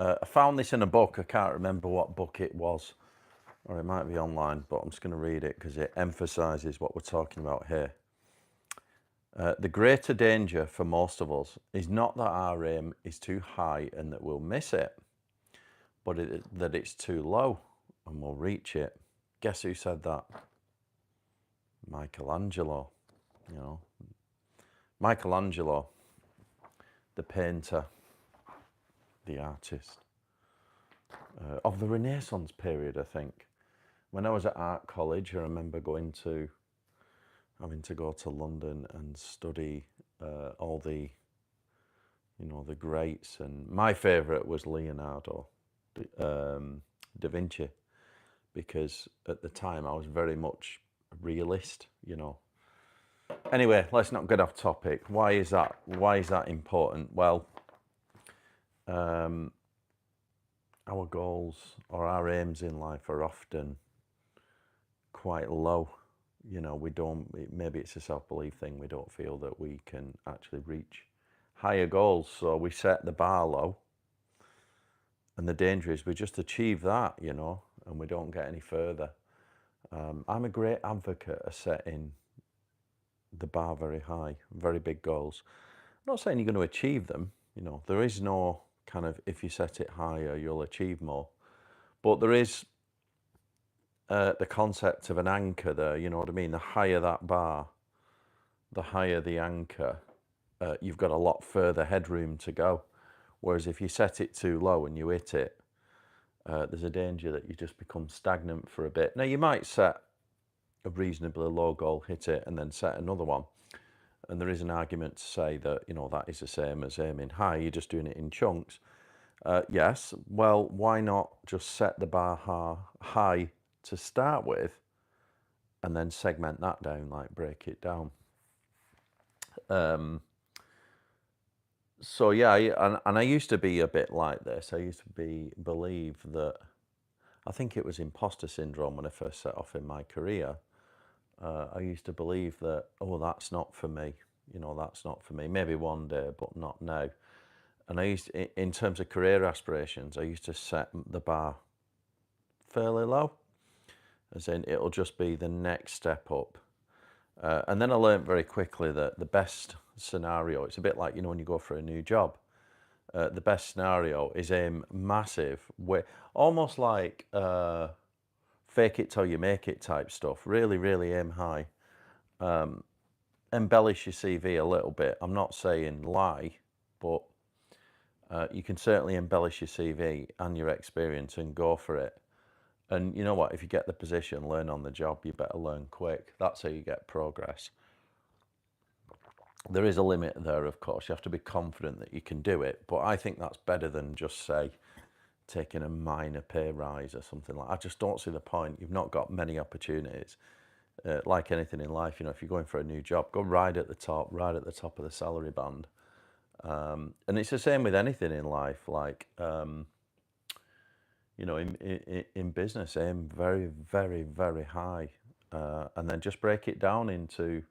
I found this in a book. I can't remember what book it was, or it might be online, but I'm just going to read it because it emphasizes what we're talking about here. The greater danger for most of us is not that our aim is too high and that we'll miss it, but that it's too low and we'll reach it. Guess who said that? Michelangelo. You know, Michelangelo, the painter, the artist of the Renaissance period, I think. When I was at art college, I remember having to go to London and study all the, the greats. And my favourite was Leonardo da Vinci, because at the time I was very much a realist, Anyway, let's not get off topic. Why is that? Why is that important? Well, our goals or our aims in life are often quite low. Maybe it's a self-belief thing. We don't feel that we can actually reach higher goals. So we set the bar low. And the danger is we just achieve that, and we don't get any further. I'm a great advocate of setting the bar very high, very big goals. I'm not saying you're going to achieve them. There is no kind of, if you set it higher, you'll achieve more. But there is the concept of an anchor there, you know what I mean? The higher that bar, the higher the anchor, you've got a lot further headroom to go. Whereas if you set it too low and you hit it, there's a danger that you just become stagnant for a bit. Now, you might set a reasonably low goal, hit it, and then set another one. And there is an argument to say that, that is the same as aiming high. You're just doing it in chunks. Yes, well, why not just set the bar high to start with and then segment that down, like break it down? So yeah, and I used to be a bit like this. I used to believe that, I think it was imposter syndrome when I first set off in my career. I used to believe that, oh, that's not for me. That's not for me. Maybe one day, but not now. And in terms of career aspirations, I used to set the bar fairly low, as in it'll just be the next step up. And then I learned very quickly that the best scenario, it's a bit like, when you go for a new job, the best scenario is aim massive, almost like fake it till you make it type stuff. Really, really aim high. Embellish your CV a little bit. I'm not saying lie, but you can certainly embellish your CV and your experience and go for it. And you know what? If you get the position, learn on the job, you better learn quick. That's how you get progress. There is a limit there, of course. You have to be confident that you can do it. But I think that's better than just, say, taking a minor pay rise or something like that. I just don't see the point. You've not got many opportunities. Like anything in life, if you're going for a new job, go right at the top of the salary band. And it's the same with anything in life. Like, in business, aim very, very, very high, and then just break it down into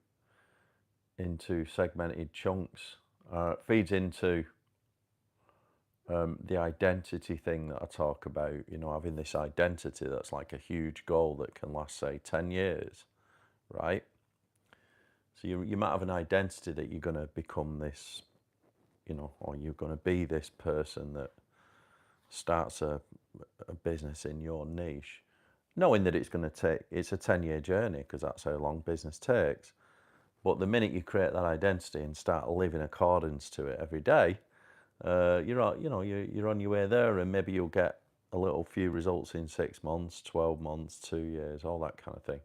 segmented chunks. Feeds into the identity thing that I talk about. Having this identity that's like a huge goal that can last, say, 10 years, right? So you might have an identity that you're going to become this, or you're going to be this person that starts a business in your niche, knowing that it's a 10-year journey, because that's how long business takes. But the minute you create that identity and start living accordance to it every day, you're on your way there, and maybe you'll get a little few results in 6 months, 12 months, 2 years, all that kind of thing.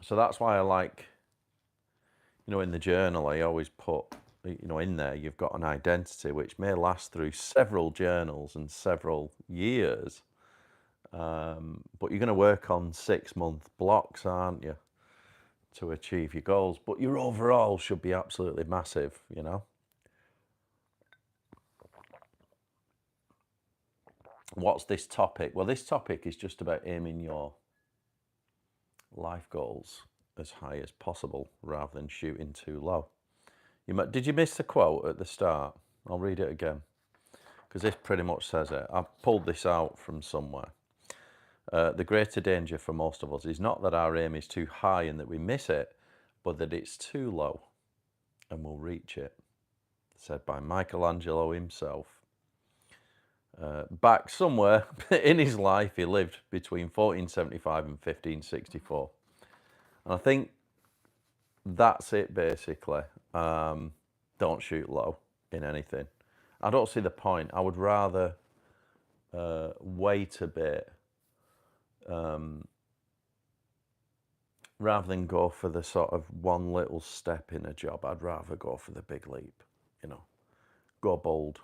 So that's why I like, in the journal, I always put, in there, you've got an identity which may last through several journals and several years. But you're going to work on 6-month blocks, aren't you, to achieve your goals? But your overall should be absolutely massive, What's this topic? Well, this topic is just about aiming your life goals as high as possible rather than shooting too low. Did you miss the quote at the start? I'll read it again. because this pretty much says it. I've pulled this out from somewhere. The greater danger for most of us is not that our aim is too high and that we miss it, but that it's too low and we'll reach it. Said by Michelangelo himself. Back somewhere in his life, he lived between 1475 and 1564. And I think that's it, basically. Don't shoot low in anything. I don't see the point. I would rather wait a bit rather than go for the sort of one little step in a job. I'd rather go for the big leap, you know. Go bold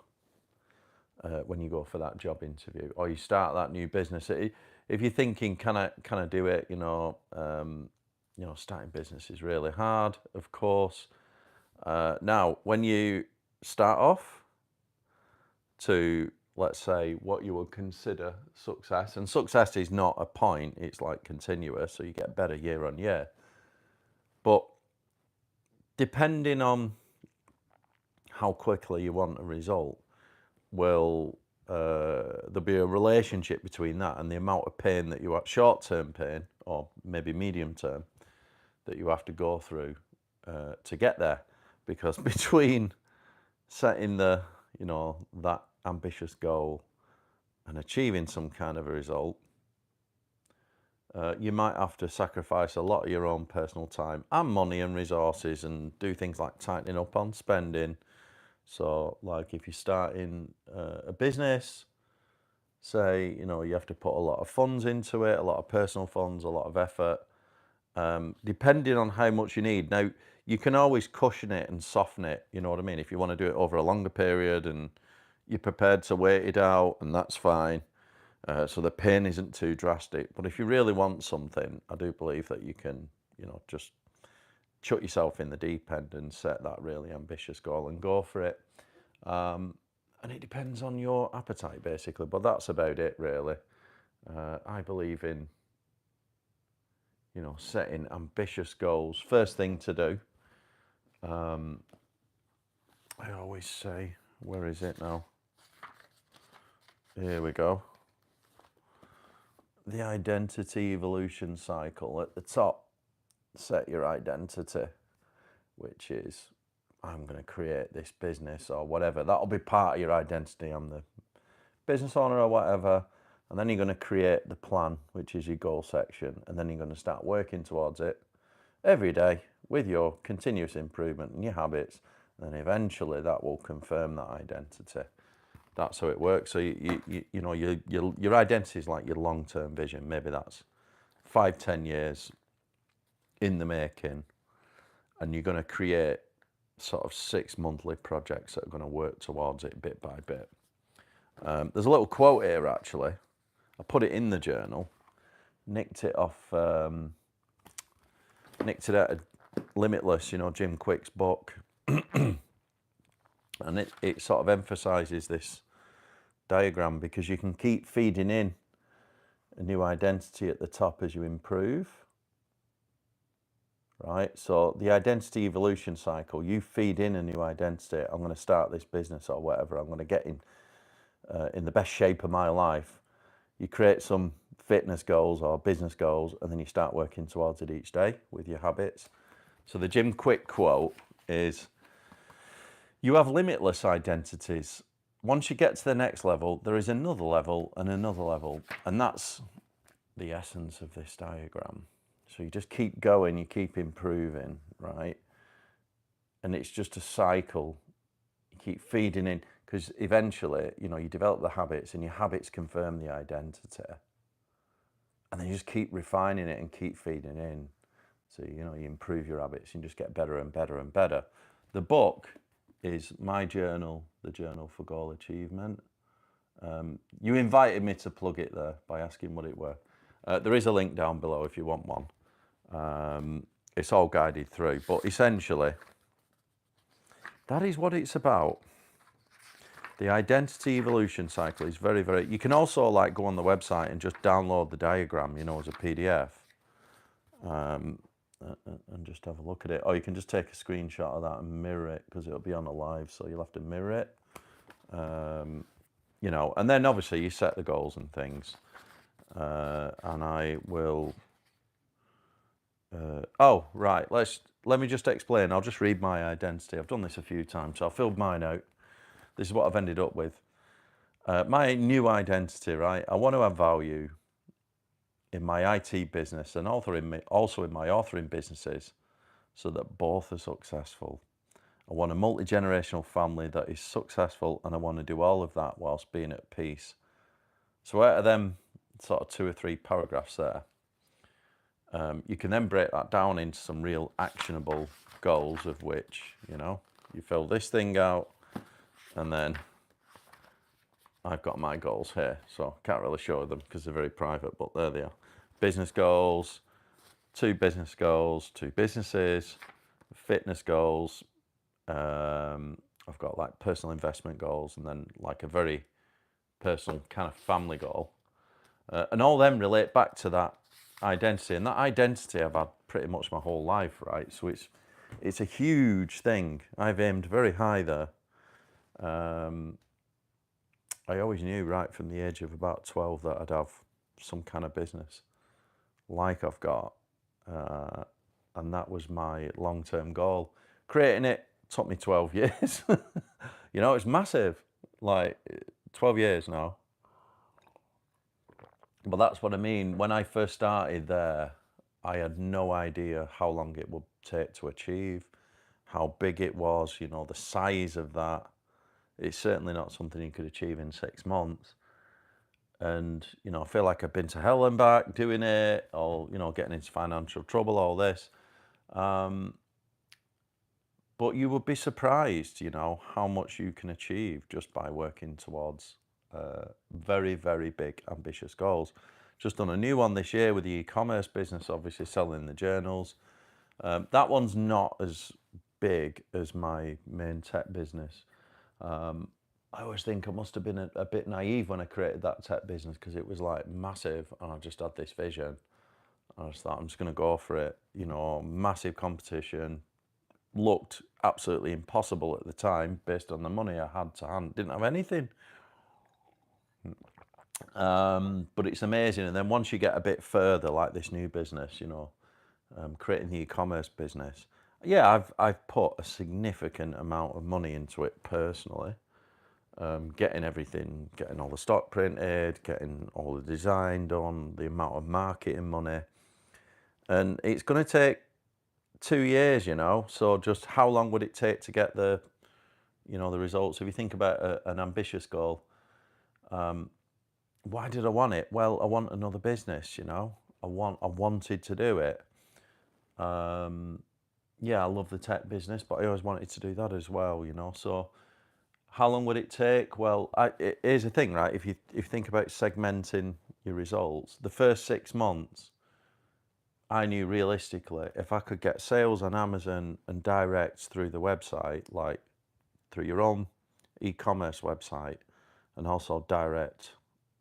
when you go for that job interview, or you start that new business. If you're thinking, can I do it? Starting business is really hard, of course. Now, when you start off to, let's say, what you would consider success, and success is not a point, it's like continuous, so you get better year on year. But depending on how quickly you want a result, there'll be a relationship between that and the amount of pain that you have, short-term pain, or maybe medium-term, that you have to go through to get there. Because between setting that ambitious goal and achieving some kind of a result, you might have to sacrifice a lot of your own personal time and money and resources and do things like tightening up on spending. So, like if you're starting a business, say, you have to put a lot of funds into it, a lot of personal funds, a lot of effort, depending on how much you need. Now, you can always cushion it and soften it, you know what I mean? If you want to do it over a longer period and you're prepared to wait it out, and that's fine. So the pain isn't too drastic. But if you really want something, I do believe that you can, just chuck yourself in the deep end and set that really ambitious goal and go for it. And it depends on your appetite, basically. But that's about it, really. I believe in, setting ambitious goals. First thing to do, I always say, where is it now? Here we go. The identity evolution cycle. At the top, set your identity, which is, I'm going to create this business or whatever. That'll be part of your identity. I'm the business owner or whatever. And then you're going to create the plan, which is your goal section. And then you're going to start working towards it every day with your continuous improvement and your habits. And eventually that will confirm that identity. That's how it works. So your identity is like your long-term vision. Maybe that's 5-10 years in the making, and you're going to create sort of 6 monthly projects that are going to work towards it bit by bit. There's a little quote here, actually. I put it in the journal, nicked it out of Limitless, Jim Quick's book. And it sort of emphasizes this diagram, because you can keep feeding in a new identity at the top as you improve, right? So the identity evolution cycle, you feed in a new identity. I'm going to start this business or whatever. I'm going to get in the best shape of my life. You create some fitness goals or business goals, and then you start working towards it each day with your habits. So the Jim Quick quote is, you have limitless identities. Once you get to the next level, there is another level and another level. And that's the essence of this diagram. So you just keep going, you keep improving, right? And it's just a cycle. You keep feeding in, because eventually, you develop the habits, and your habits confirm the identity. And then you just keep refining it and keep feeding in. So, you improve your habits and just get better and better and better. The book is my journal, the Journal for Goal Achievement. You invited me to plug it there by asking what it were. There is a link down below if you want one. It's all guided through, but essentially, that is what it's about. The identity evolution cycle is very, very... You can also go on the website and just download the diagram, as a PDF. And just have a look at it. Or you can just take a screenshot of that and mirror it, because it'll be on a live, so you'll have to mirror it. you know, and then obviously you set the goals and things. And I will. Oh, right. Let me just explain. I'll just read my identity. I've done this a few times, so I'll fill mine out. This is what I've ended up with. My new identity, right? I want to have value in my IT business and also in my authoring businesses, so that both are successful. I want a multi-generational family that is successful, and I want to do all of that whilst being at peace. So out of them sort of 2 or 3 paragraphs there, you can then break that down into some real actionable goals, of which, you know, you fill this thing out, and then I've got my goals here. So I can't really show them because they're very private, but there they are. Business goals, 2 business goals, 2 businesses, fitness goals. I've got like personal investment goals, and then like a very personal kind of family goal. And all them relate back to that identity, and that identity I've had pretty much my whole life, right? So it's a huge thing. I've aimed very high there. I always knew right from the age of about 12 that I'd have some kind of business like I've got, and that was my long-term goal. Creating it took me 12 years. You know, it's massive, like 12 years now. But that's what I mean. When I first started there, I had no idea how long it would take to achieve, how big it was, you know, the size of that. It's certainly not something you could achieve in 6 months. And, you know, I feel like I've been to hell and back doing it, or, you know, getting into financial trouble, all this. But you would be surprised, you know, how much you can achieve just by working towards very, very big, ambitious goals. Just done a new one this year with the e-commerce business, obviously selling the journals. That one's not as big as my main tech business. I always think I must have been a bit naive when I created that tech business, because it was like massive, and I just had this vision. I just thought, I'm just going to go for it. You know, massive competition. Looked absolutely impossible at the time based on the money I had to hand. Didn't have anything. But it's amazing. And then once you get a bit further, like this new business, you know, creating the e-commerce business, yeah, I've put a significant amount of money into it personally. Getting everything, getting all the stock printed, getting all the design done, the amount of marketing money. And it's going to take 2 years, you know. So just how long would it take to get the, you know, the results? If you think about an ambitious goal, why did I want it? Well, I want another business, you know. I wanted to do it. Yeah, I love the tech business, but I always wanted to do that as well, you know. So how long would it take? Well, here's the thing, right? If you think about segmenting your results, the first 6 months, I knew realistically if I could get sales on Amazon and direct through the website, like through your own e-commerce website, and also direct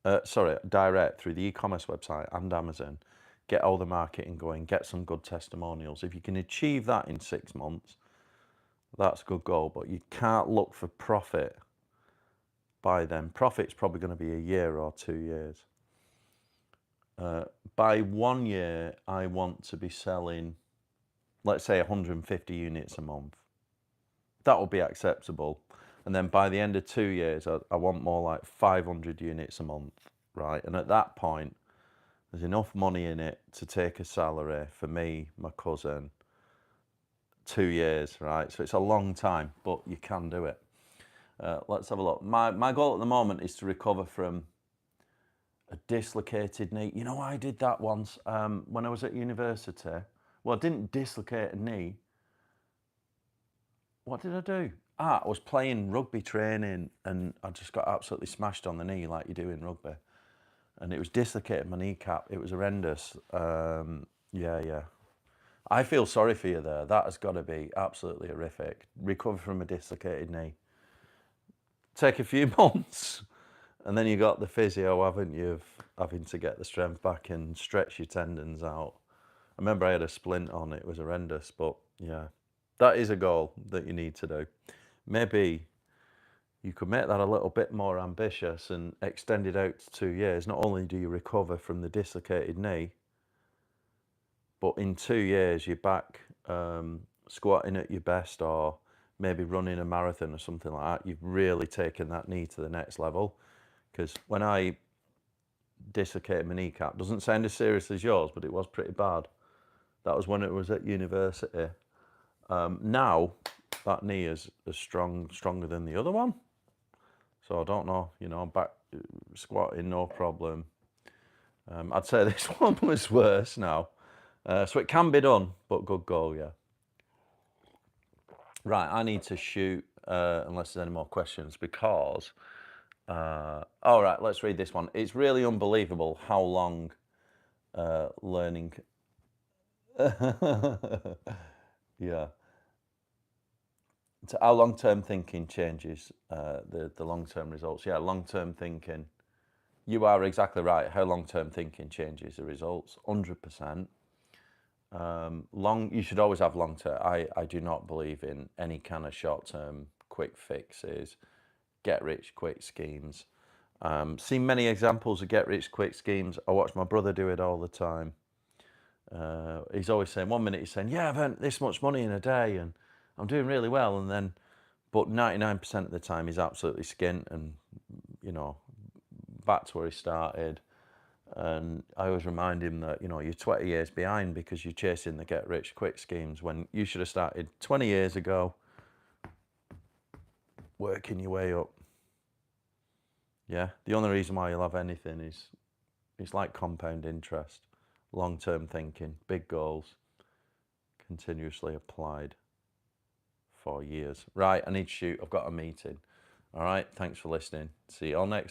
through the e-commerce website and Amazon, get all the marketing going, get some good testimonials. If you can achieve that in 6 months, that's a good goal. But you can't look for profit by then. Profit's probably going to be a year or 2 years. By 1 year, I want to be selling, let's say, 150 units a month. That will be acceptable. And then by the end of 2 years, I want more like 500 units a month, right? And at that point, there's enough money in it to take a salary for me, my cousin, 2 years, right? So it's a long time, but you can do it. Let's have a look. My goal at the moment is to recover from a dislocated knee. You know, I did that once when I was at university. Well, I didn't dislocate a knee. What did I do? I was playing rugby training, and I just got absolutely smashed on the knee like you do in rugby. And it was dislocated my kneecap. It was horrendous. Yeah. I feel sorry for you there. That has got to be absolutely horrific. Recover from a dislocated knee. Take a few months. And then you got the physio, haven't you, of having to get the strength back and stretch your tendons out. I remember I had a splint on, it was horrendous, but yeah, that is a goal that you need to do. Maybe you could make that a little bit more ambitious and extend it out to 2 years. Not only do you recover from the dislocated knee, but in 2 years you're back squatting at your best, or maybe running a marathon or something like that. You've really taken that knee to the next level. Because when I dislocated my kneecap, doesn't sound as serious as yours, but it was pretty bad. That was when it was at university. Now that knee is stronger than the other one. So I don't know, I'm back squatting, no problem. I'd say this one was worse now. So it can be done, but good goal, yeah. Right, I need to shoot, unless there's any more questions, because... all right, let's read this one. It's really unbelievable how long learning... yeah. So how long-term thinking changes the long-term results. Yeah, long-term thinking. You are exactly right. How long-term thinking changes the results. 100%. You should always have long-term. I do not believe in any kind of short-term quick fixes, get-rich-quick schemes. Seen many examples of get-rich-quick schemes. I watch my brother do it all the time. He's always saying, 1 minute he's saying, yeah, I've earned this much money in a day and I'm doing really well. And then, but 99% of the time he's absolutely skint and, back to where he started. And I always remind him that, you're 20 years behind because you're chasing the get-rich-quick schemes when you should have started 20 years ago, working your way up. Yeah, the only reason why you'll have anything is it's like compound interest, long-term thinking, big goals, continuously applied for years. Right, I need to shoot. I've got a meeting. All right, thanks for listening. See you all next